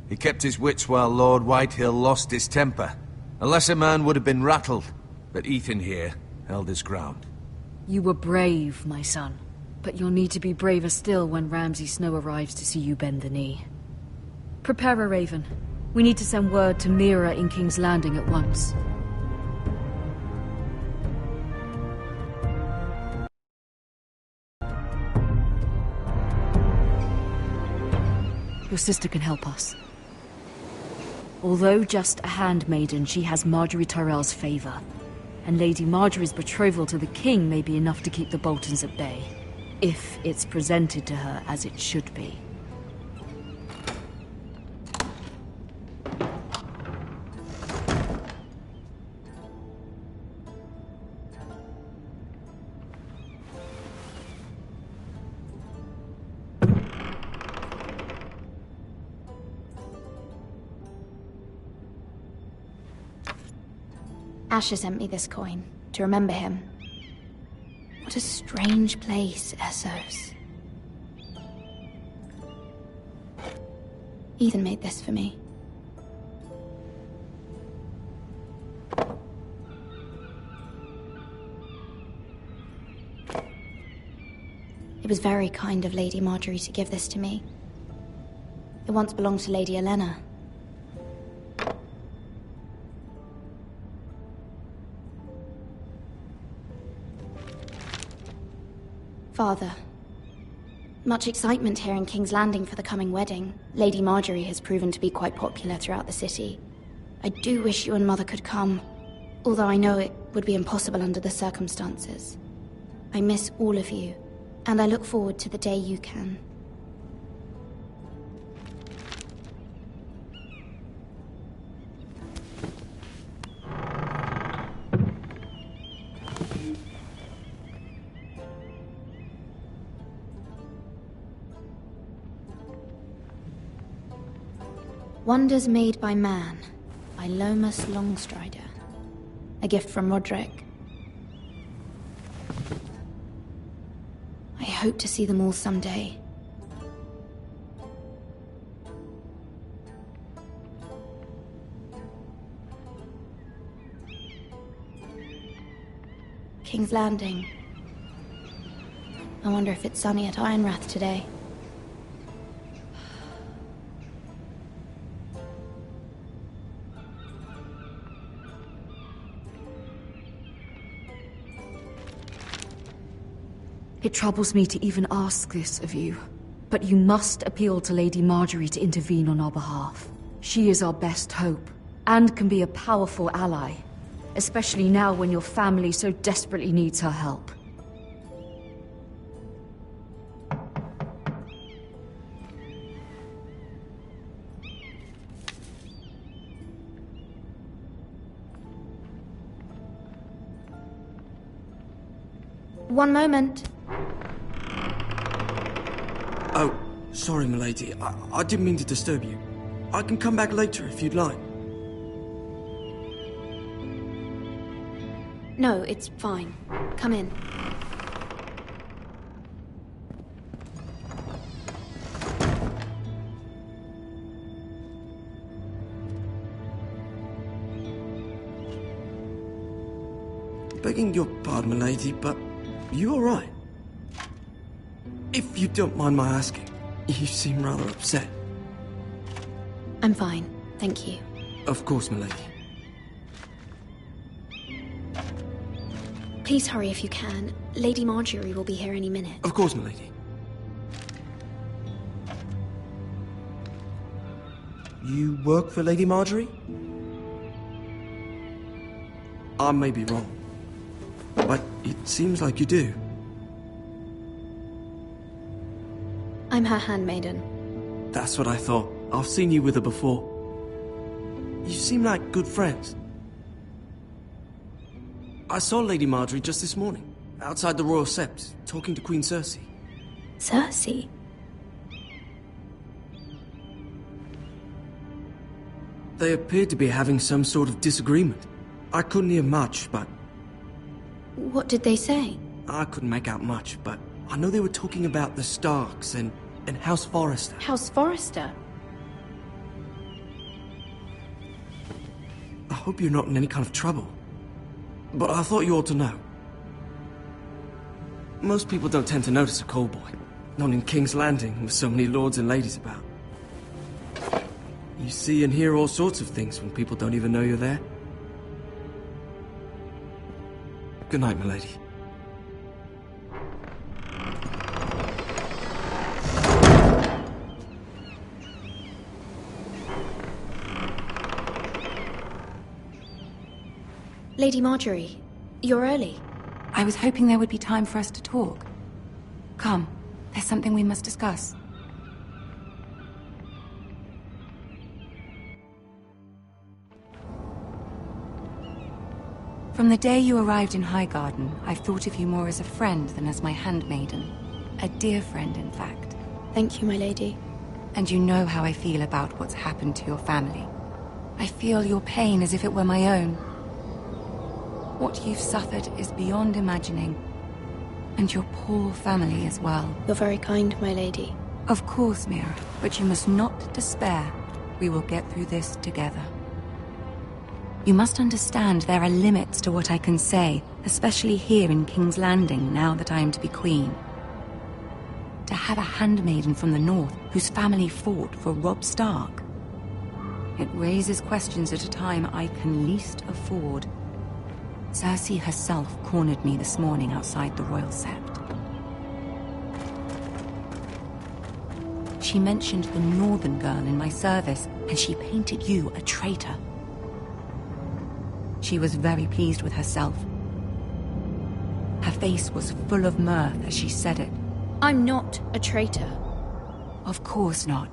He kept his wits while Lord Whitehill lost his temper. A lesser man would have been rattled, but Ethan here held his ground. You were brave, my son. But you'll need to be braver still when Ramsay Snow arrives to see you bend the knee. Prepare a raven. We need to send word to Mira in King's Landing at once. Your sister can help us. Although just a handmaiden, she has Marjorie Tyrell's favor. And Lady Marjorie's betrothal to the king may be enough to keep the Boltons at bay. If it's presented to her as it should be. Asher sent me this coin to remember him. What a strange place, Essos. Ethan made this for me. It was very kind of Lady Marjorie to give this to me. It once belonged to Lady Elena. Father, much excitement here in King's Landing for the coming wedding. Lady Marjorie has proven to be quite popular throughout the city. I do wish you and Mother could come, although I know it would be impossible under the circumstances. I miss all of you, and I look forward to the day you can. Wonders Made by Man, by Lomas Longstrider. A gift from Roderick. I hope to see them all someday. King's Landing. I wonder if it's sunny at Ironrath today. It troubles me to even ask this of you, but you must appeal to Lady Marjorie to intervene on our behalf. She is our best hope, and can be a powerful ally, especially now when your family so desperately needs her help. One moment. Oh, sorry, milady. I didn't mean to disturb you. I can come back later if you'd like. No, it's fine. Come in. Begging your pardon, milady, but you all right? If you don't mind my asking, you seem rather upset. I'm fine, thank you. Of course, milady. Please hurry if you can. Lady Marjorie will be here any minute. Of course, milady. You work for Lady Marjorie? I may be wrong, but it seems like you do. I'm her handmaiden. That's what I thought. I've seen you with her before. You seem like good friends. I saw Lady Marjorie just this morning, outside the Royal Sept, talking to Queen Cersei. Cersei? They appeared to be having some sort of disagreement. I couldn't hear much, but... What did they say? I couldn't make out much, but I know they were talking about the Starks and House Forrester. House Forrester? I hope you're not in any kind of trouble. But I thought you ought to know. Most people don't tend to notice a callboy. Not in King's Landing, with so many lords and ladies about. You see and hear all sorts of things when people don't even know you're there. Good night, milady. Lady Marjorie, you're early. I was hoping there would be time for us to talk. Come, there's something we must discuss. From the day you arrived in Highgarden, I've thought of you more as a friend than as my handmaiden. A dear friend, in fact. Thank you, my lady. And you know how I feel about what's happened to your family. I feel your pain as if it were my own. What you've suffered is beyond imagining. And your poor family as well. You're very kind, my lady. Of course, Mira, but you must not despair. We will get through this together. You must understand there are limits to what I can say, especially here in King's Landing, now that I am to be queen. To have a handmaiden from the north whose family fought for Robb Stark. It raises questions at a time I can least afford. Cersei herself cornered me this morning outside the Royal Sept. She mentioned the northern girl in my service, and she painted you a traitor. She was very pleased with herself. Her face was full of mirth as she said it. I'm not a traitor. Of course not.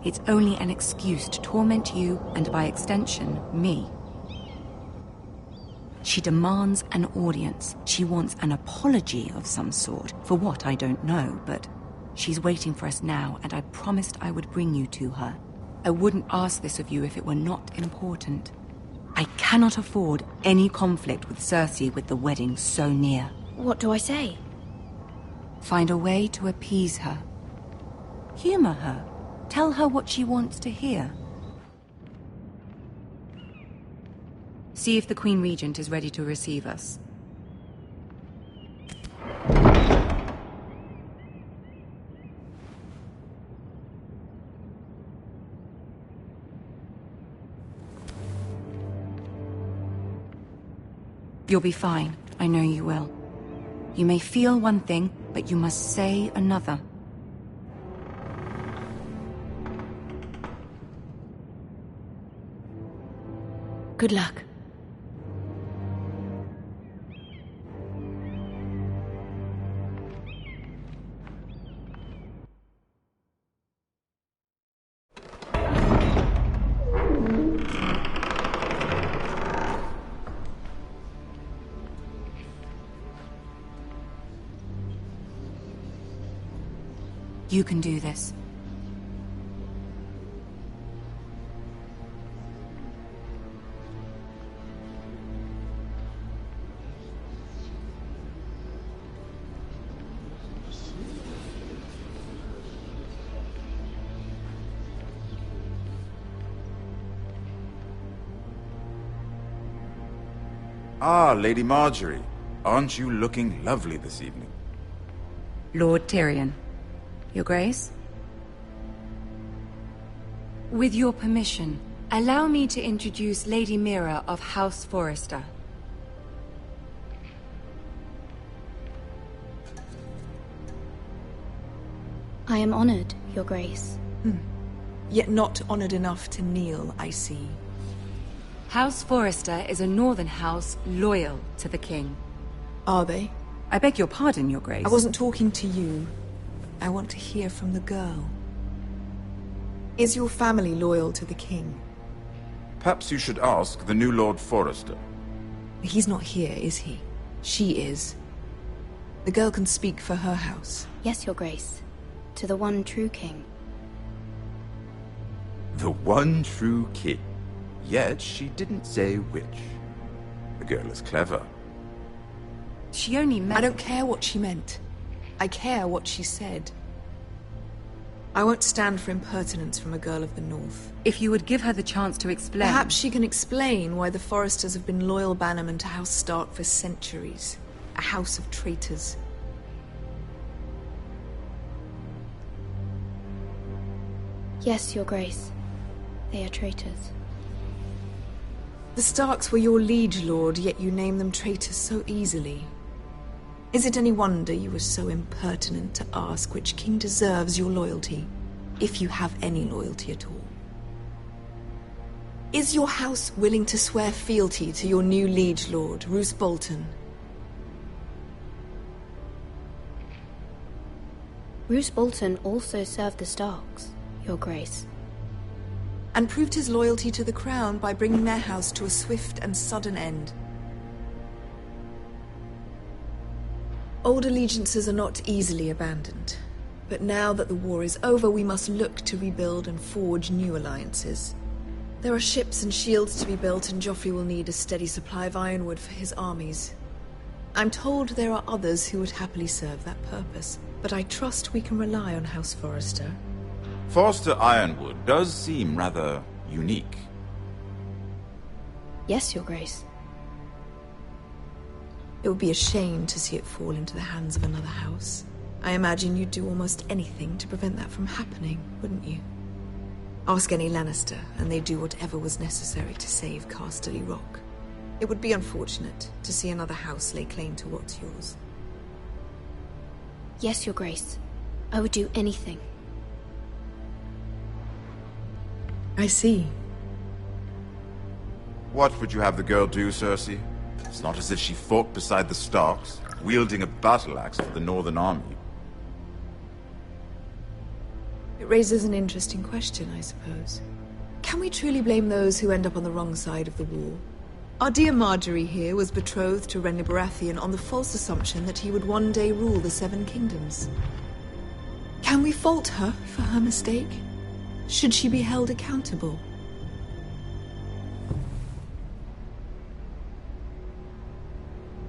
It's only an excuse to torment you, and by extension, me. She demands an audience. She wants an apology of some sort. For what, I don't know, but she's waiting for us now, and I promised I would bring you to her. I wouldn't ask this of you if it were not important. I cannot afford any conflict with Cersei with the wedding so near. What do I say? Find a way to appease her. Humor her. Tell her what she wants to hear. See if the Queen Regent is ready to receive us. You'll be fine. I know you will. You may feel one thing, but you must say another. Good luck. You can do this. Ah, Lady Marjorie. Aren't you looking lovely this evening? Lord Tyrion. Your Grace? With your permission, allow me to introduce Lady Mira of House Forrester. I am honored, Your Grace. Yet not honored enough to kneel, I see. House Forrester is a northern house loyal to the king. Are they? I beg your pardon, Your Grace. I wasn't talking to you. I want to hear from the girl. Is your family loyal to the king? Perhaps you should ask the new Lord Forrester. He's not here, is he? She is. The girl can speak for her house. Yes, Your Grace. To the one true king. The one true king. Yet she didn't say which. The girl is clever. She only meant... I don't care what she meant. I care what she said. I won't stand for impertinence from a girl of the North. If you would give her the chance to explain... Perhaps she can explain why the Forresters have been loyal bannermen to House Stark for centuries. A house of traitors. Yes, Your Grace. They are traitors. The Starks were your liege lord, yet you name them traitors so easily. Is it any wonder you were so impertinent to ask which king deserves your loyalty, if you have any loyalty at all? Is your house willing to swear fealty to your new liege lord, Roose Bolton? Roose Bolton also served the Starks, Your Grace. And proved his loyalty to the crown by bringing their house to a swift and sudden end. Old allegiances are not easily abandoned, but now that the war is over, we must look to rebuild and forge new alliances. There are ships and shields to be built, and Joffrey will need a steady supply of ironwood for his armies. I'm told there are others who would happily serve that purpose, but I trust we can rely on House Forrester. Forrester Ironwood does seem rather unique. Yes, Your Grace. It would be a shame to see it fall into the hands of another house. I imagine you'd do almost anything to prevent that from happening, wouldn't you? Ask any Lannister, and they'd do whatever was necessary to save Casterly Rock. It would be unfortunate to see another house lay claim to what's yours. Yes, Your Grace. I would do anything. I see. What would you have the girl do, Cersei? It's not as if she fought beside the Starks, wielding a battle axe for the Northern Army. It raises an interesting question, I suppose. Can we truly blame those who end up on the wrong side of the war? Our dear Marjorie here was betrothed to Renly Baratheon on the false assumption that he would one day rule the Seven Kingdoms. Can we fault her for her mistake? Should she be held accountable?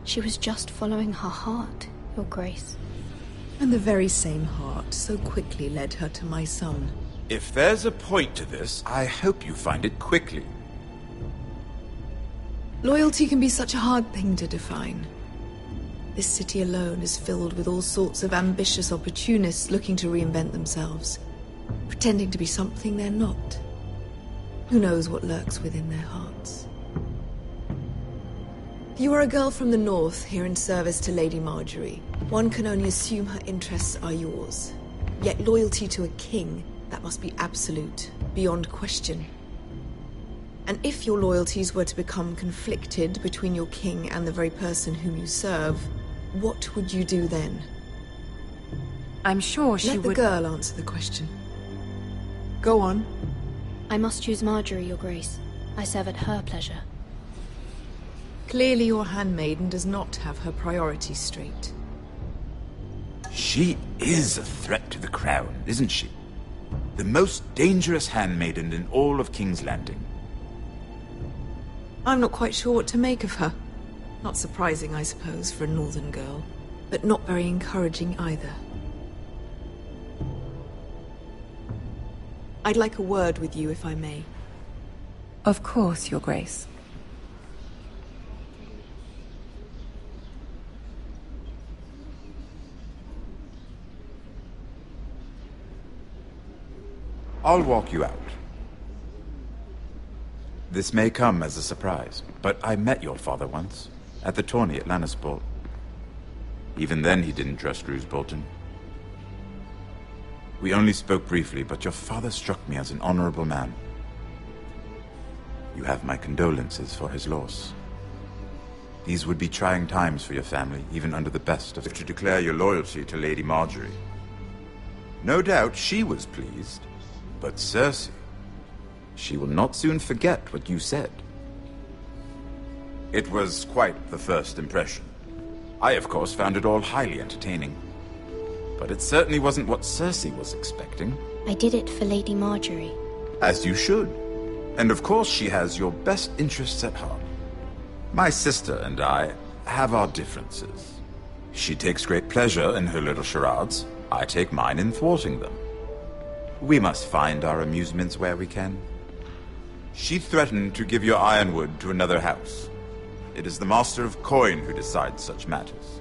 She was just following her heart, Your Grace. And the very same heart so quickly led her to my son. If there's a point to this, I hope you find it quickly. Loyalty can be such a hard thing to define. This city alone is filled with all sorts of ambitious opportunists looking to reinvent themselves, pretending to be something they're not. Who knows what lurks within their hearts? You are a girl from the north, here in service to Lady Marjorie. One can only assume her interests are yours. Yet loyalty to a king, that must be absolute, beyond question. And if your loyalties were to become conflicted between your king and the very person whom you serve, what would you do then? I'm sure she would... Let the girl answer the question. Go on. I must choose Marjorie, Your Grace. I serve at her pleasure. Clearly your handmaiden does not have her priorities straight. She is a threat to the crown, isn't she? The most dangerous handmaiden in all of King's Landing. I'm not quite sure what to make of her. Not surprising, I suppose, for a northern girl, but not very encouraging either. I'd like a word with you, if I may. Of course, Your Grace. I'll walk you out. This may come as a surprise, but I met your father once, at the tourney at Lannisport. Even then he didn't trust Roose Bolton. We only spoke briefly, but your father struck me as an honorable man. You have my condolences for his loss. These would be trying times for your family, even under the best of... To declare your loyalty to Lady Marjorie. No doubt she was pleased, but Cersei... She will not soon forget what you said. It was quite the first impression. I, of course, found it all highly entertaining. But it certainly wasn't what Cersei was expecting. I did it for Lady Marjorie. As you should. And of course she has your best interests at heart. My sister and I have our differences. She takes great pleasure in her little charades. I take mine in thwarting them. We must find our amusements where we can. She threatened to give your ironwood to another house. It is the Master of Coin who decides such matters.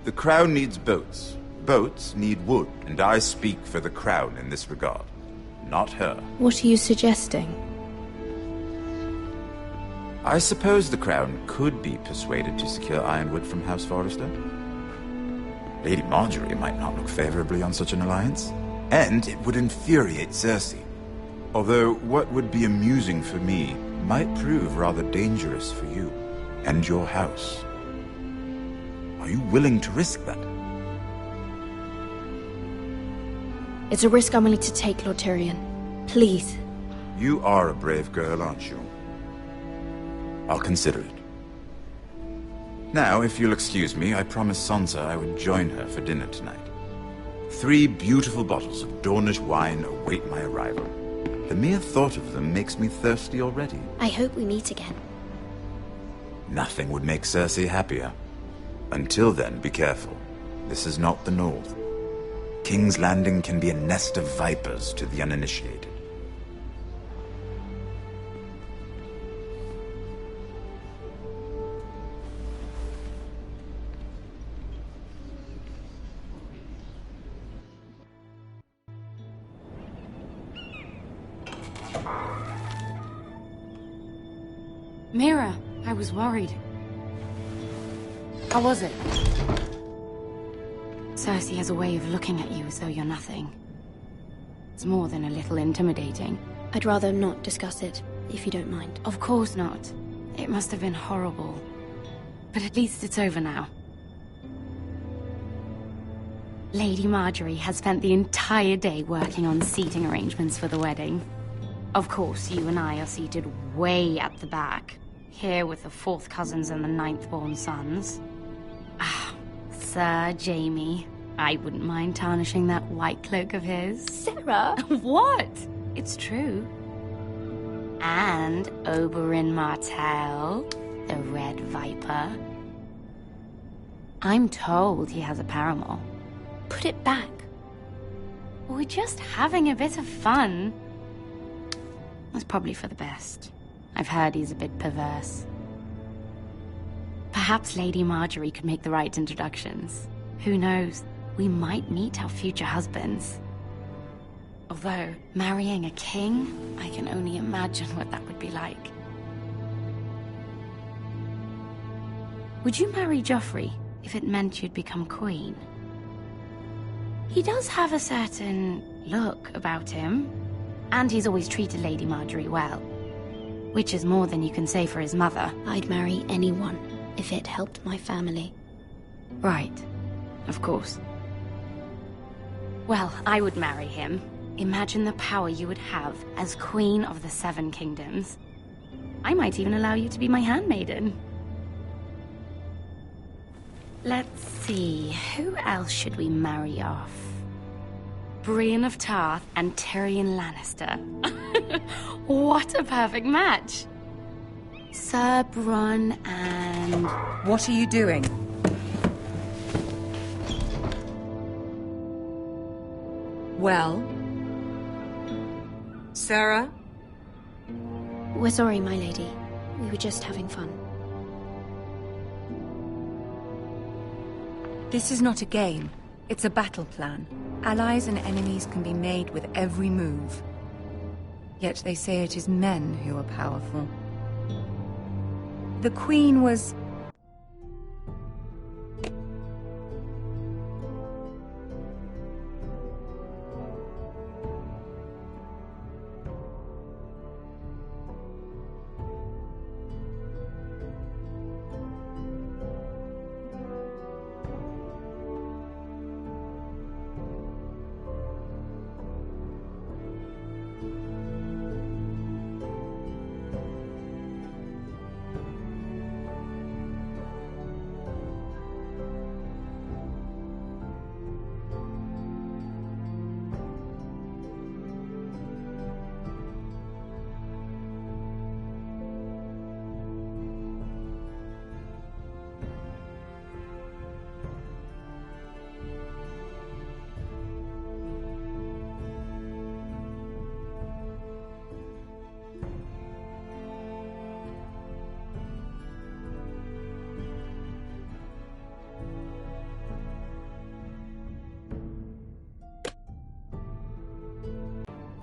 The Crown needs boats. Boats need wood, and I speak for the Crown in this regard, not her. What are you suggesting? I suppose the Crown could be persuaded to secure ironwood from House Forrester. Lady Marjorie might not look favorably on such an alliance, and it would infuriate Cersei. Although what would be amusing for me might prove rather dangerous for you and your house. Are you willing to risk that? It's a risk I'm willing to take, Lord Tyrion. Please. You are a brave girl, aren't you? I'll consider it. Now, if you'll excuse me, I promised Sansa I would join her for dinner tonight. 3 beautiful bottles of Dornish wine await my arrival. The mere thought of them makes me thirsty already. I hope we meet again. Nothing would make Cersei happier. Until then, be careful. This is not the North. King's Landing can be a nest of vipers to the uninitiated. Mira, I was worried. How was it? Cersei has a way of looking at you as though you're nothing. It's more than a little intimidating. I'd rather not discuss it, if you don't mind. Of course not. It must have been horrible. But at least it's over now. Lady Marjorie has spent the entire day working on seating arrangements for the wedding. Of course, you and I are seated way at the back, here with the 4th cousins and the 9th-born sons. Ah, Sir Jamie. I wouldn't mind tarnishing that white cloak of his. Sarah! What? It's true. And Oberyn Martell, the Red Viper. I'm told he has a paramour. Put it back. We're just having a bit of fun. That's probably for the best. I've heard he's a bit perverse. Perhaps Lady Marjorie could make the right introductions. Who knows? We might meet our future husbands. Although, marrying a king, I can only imagine what that would be like. Would you marry Joffrey if it meant you'd become queen? He does have a certain look about him, and he's always treated Lady Marjorie well, which is more than you can say for his mother. I'd marry anyone if it helped my family. Right, of course. Well, I would marry him. Imagine the power you would have as Queen of the 7 Kingdoms. I might even allow you to be my handmaiden. Let's see, who else should we marry off? Brienne of Tarth and Tyrion Lannister. What a perfect match! Sir Bronn and... What are you doing? Well? Sarah? We're sorry, my lady. We were just having fun. This is not a game. It's a battle plan. Allies and enemies can be made with every move. Yet they say it is men who are powerful. The Queen was...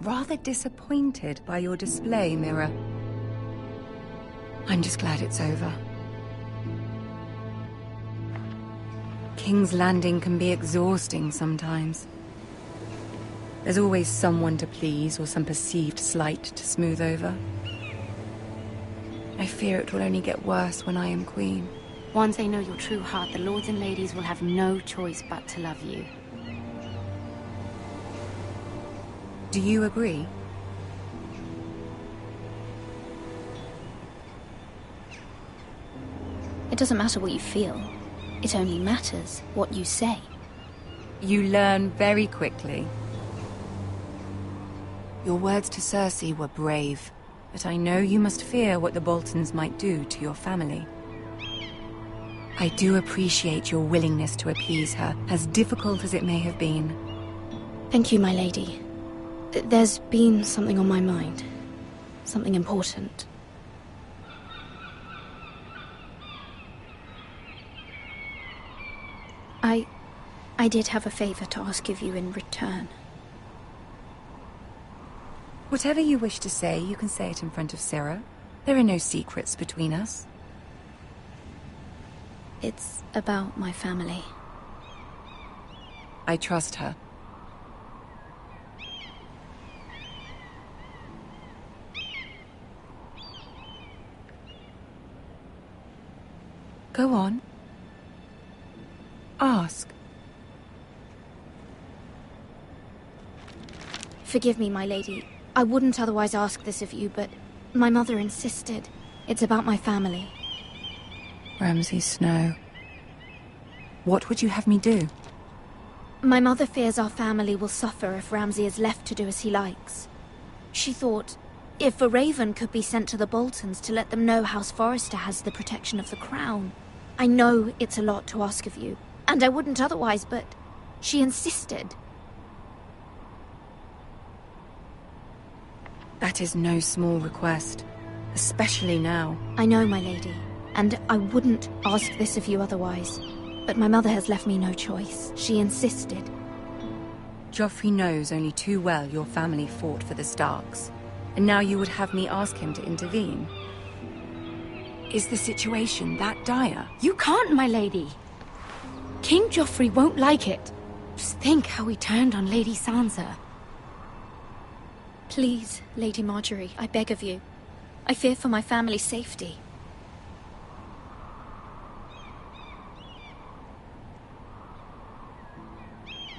rather disappointed by your display, Mirror. I'm just glad it's over. King's Landing can be exhausting sometimes. There's always someone to please or some perceived slight to smooth over. I fear it will only get worse when I am queen. Once they know your true heart, the lords and ladies will have no choice but to love you. Do you agree? It doesn't matter what you feel. It only matters what you say. You learn very quickly. Your words to Cersei were brave, but I know you must fear what the Boltons might do to your family. I do appreciate your willingness to appease her, as difficult as it may have been. Thank you, my lady. There's been something on my mind. Something important. I did have a favor to ask of you in return. Whatever you wish to say, you can say it in front of Sarah. There are no secrets between us. It's about my family. I trust her. Go on. Ask. Forgive me, my lady. I wouldn't otherwise ask this of you, but my mother insisted. It's about my family. Ramsay Snow. What would you have me do? My mother fears our family will suffer if Ramsay is left to do as he likes. She thought, if a raven could be sent to the Boltons to let them know House Forrester has the protection of the crown. I know it's a lot to ask of you, and I wouldn't otherwise, but she insisted. That is no small request, especially now. I know, my lady, and I wouldn't ask this of you otherwise. But my mother has left me no choice. She insisted. Joffrey knows only too well your family fought for the Starks, and now you would have me ask him to intervene. Is the situation that dire? You can't, my lady. King Joffrey won't like it. Just think how he turned on Lady Sansa. Please, Lady Marjorie, I beg of you. I fear for my family's safety.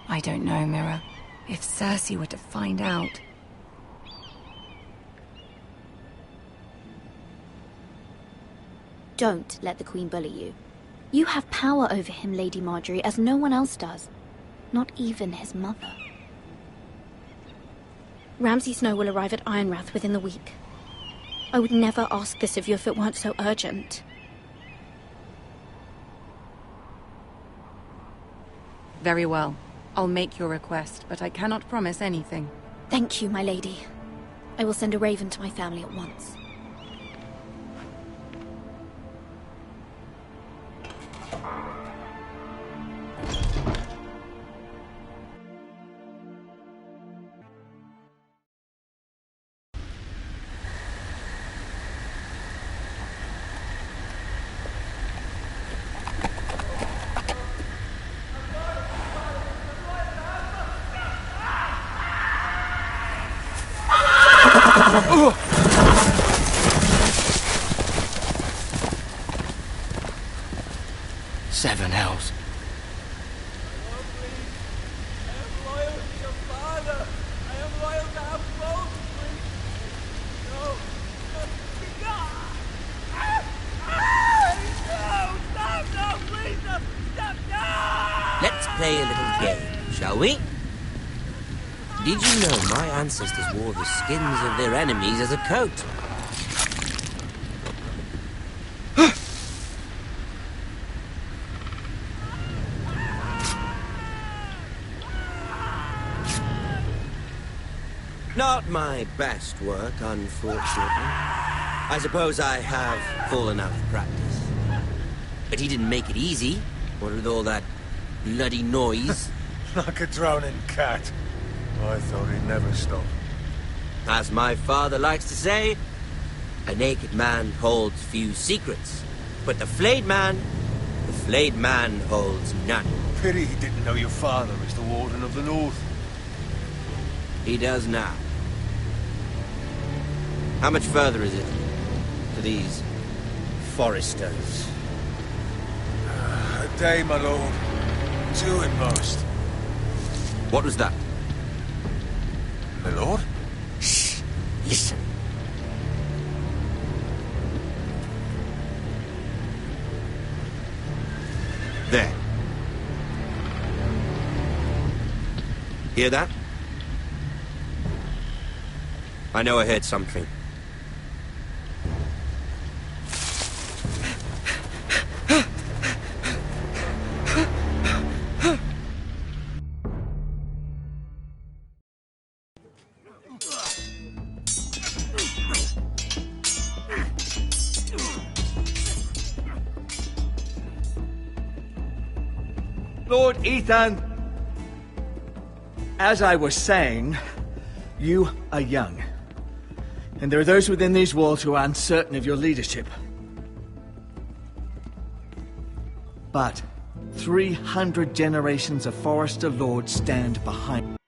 I don't know, Mira. If Cersei were to find out... Don't let the Queen bully you. You have power over him, Lady Marjorie, as no one else does. Not even his mother. Ramsay Snow will arrive at Ironrath within the week. I would never ask this of you if it weren't so urgent. Very well. I'll make your request, but I cannot promise anything. Thank you, my lady. I will send a raven to my family at once. Seven hells. Let's play a little game, shall we? Did you know my ancestors wore the skins of their enemies as a coat? Not my best work, unfortunately. I suppose I have fallen out of practice. But he didn't make it easy, what with all that bloody noise. Like a drowning cat. I thought he'd never stop. As my father likes to say, a naked man holds few secrets, but the flayed man holds none. Pity he didn't know your father is the Warden of the North. He does now. How much further is it to these Foresters? A day, my lord. Two at most. What was that? My lord? Shh! Listen. There. Hear that? I know I heard something. Lord Ethan! As I was saying, you are young. And there are those within these walls who are uncertain of your leadership. But 300 generations of Forester lords stand behind.